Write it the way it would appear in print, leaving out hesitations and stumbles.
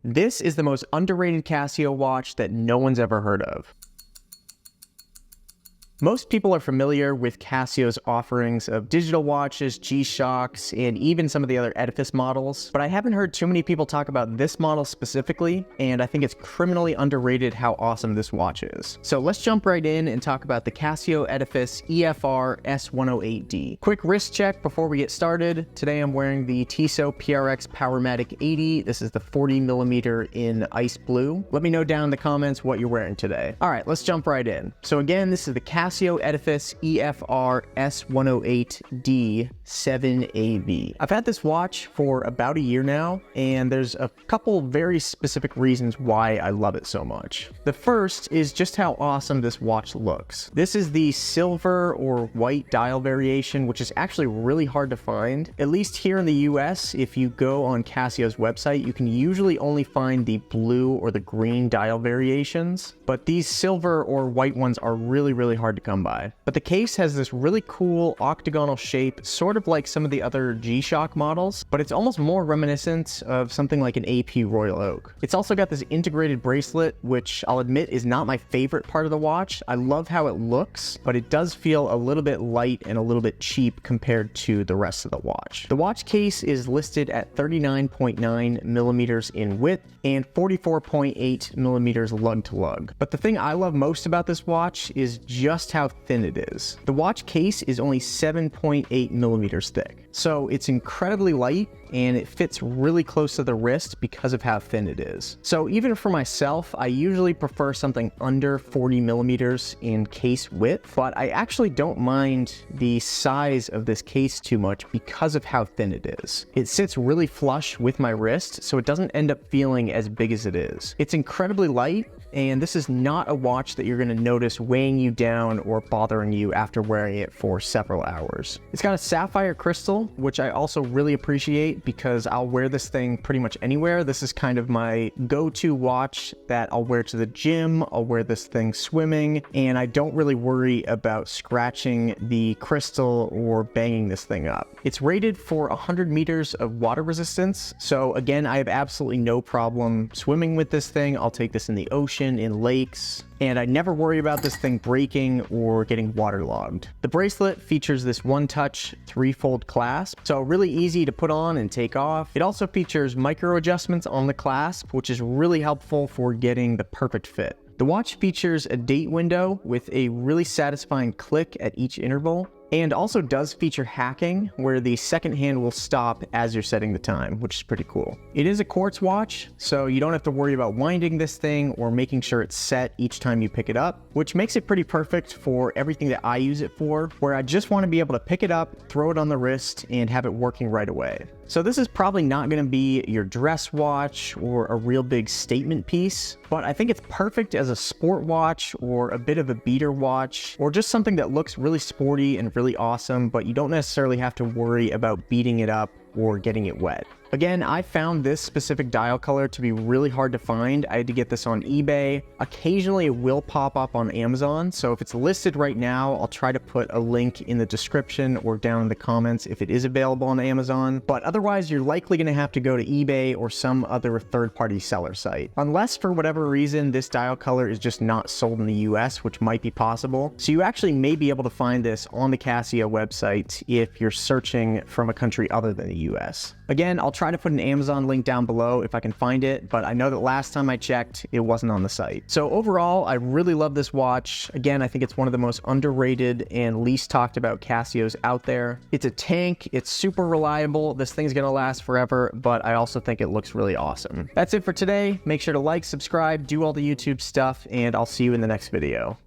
This is the most underrated Casio watch that no one's ever heard of. Most people are familiar with Casio's offerings of digital watches, G Shocks, and even some of the other Edifice models, but I haven't heard too many people talk about this model specifically, and I think it's criminally underrated how awesome this watch is. So let's jump right in and talk about the Casio Edifice EFR-S108D. Quick wrist check before we get started. Today I'm wearing the Tissot PRX Powermatic 80. This is the 40mm in ice blue. Let me know down in the comments what you're wearing today. All right, let's jump right in. So again, this is the Casio Edifice EFR-S108D-7AV. I've had this watch for about a year now, and there's a couple very specific reasons why I love it so much. The first is just how awesome this watch looks. This is the silver or white dial variation, which is actually really hard to find. At least here in the US, if you go on Casio's website, you can usually only find the blue or the green dial variations, but these silver or white ones are really hard to come by. But the case has this really cool octagonal shape, sort of like some of the other G Shock models, but it's almost more reminiscent of something like an AP Royal Oak. It's also got this integrated bracelet, which I'll admit is not my favorite part of the watch. I love how it looks, but it does feel a little bit light and a little bit cheap compared to the rest of the watch. The watch case is listed at 39.9mm in width and 44.8mm lug to lug. But the thing I love most about this watch is just how thin it is. The watch case is only 7.8mm thick, so it's incredibly light and it fits really close to the wrist because of how thin it is. So even for myself, I usually prefer something under 40mm in case width, but I actually don't mind the size of this case too much because of how thin it is. It sits really flush with my wrist, so it doesn't end up feeling as big as it is. It's incredibly light, and this is not a watch that you're going to notice weighing you down or bothering you after wearing it for several hours. It's got a sapphire crystal, which I also really appreciate because I'll wear this thing pretty much anywhere. This is kind of my go-to watch that I'll wear to the gym. I'll wear this thing swimming, and I don't really worry about scratching the crystal or banging this thing up. It's rated for 100 meters of water resistance, so again, I have absolutely no problem swimming with this thing. I'll take this in the ocean, in lakes, and I never worry about this thing breaking or getting waterlogged. The bracelet features this one-touch 3-fold clasp, so really easy to put on and take off. It also features micro adjustments on the clasp, which is really helpful for getting the perfect fit. The watch features a date window with a really satisfying click at each interval, and also does feature hacking, where the second hand will stop as you're setting the time, which is pretty cool. It is a quartz watch, so you don't have to worry about winding this thing or making sure it's set each time you pick it up, which makes it pretty perfect for everything that I use it for, where I just want to be able to pick it up, throw it on the wrist, and have it working right away. So this is probably not going to be your dress watch or a real big statement piece, but I think it's perfect as a sport watch or a bit of a beater watch, or just something that looks really sporty and really awesome, but you don't necessarily have to worry about beating it up or getting it wet. Again, I found this specific dial color to be really hard to find. I had to get this on eBay. Occasionally it will pop up on Amazon, so if it's listed right now, I'll try to put a link in the description or down in the comments if it is available on Amazon, but otherwise you're likely going to have to go to eBay or some other third-party seller site. Unless for whatever reason this dial color is just not sold in the US, which might be possible. So you actually may be able to find this on the Casio website if you're searching from a country other than the US. Again, I'll try to put an Amazon link down below if I can find it, but I know that last time I checked, it wasn't on the site. So overall, I really love this watch. Again, I think it's one of the most underrated and least talked about Casios out there. It's a tank, it's super reliable, this thing's gonna last forever, but I also think it looks really awesome. That's it for today. Make sure to like, subscribe, do all the YouTube stuff, and I'll see you in the next video.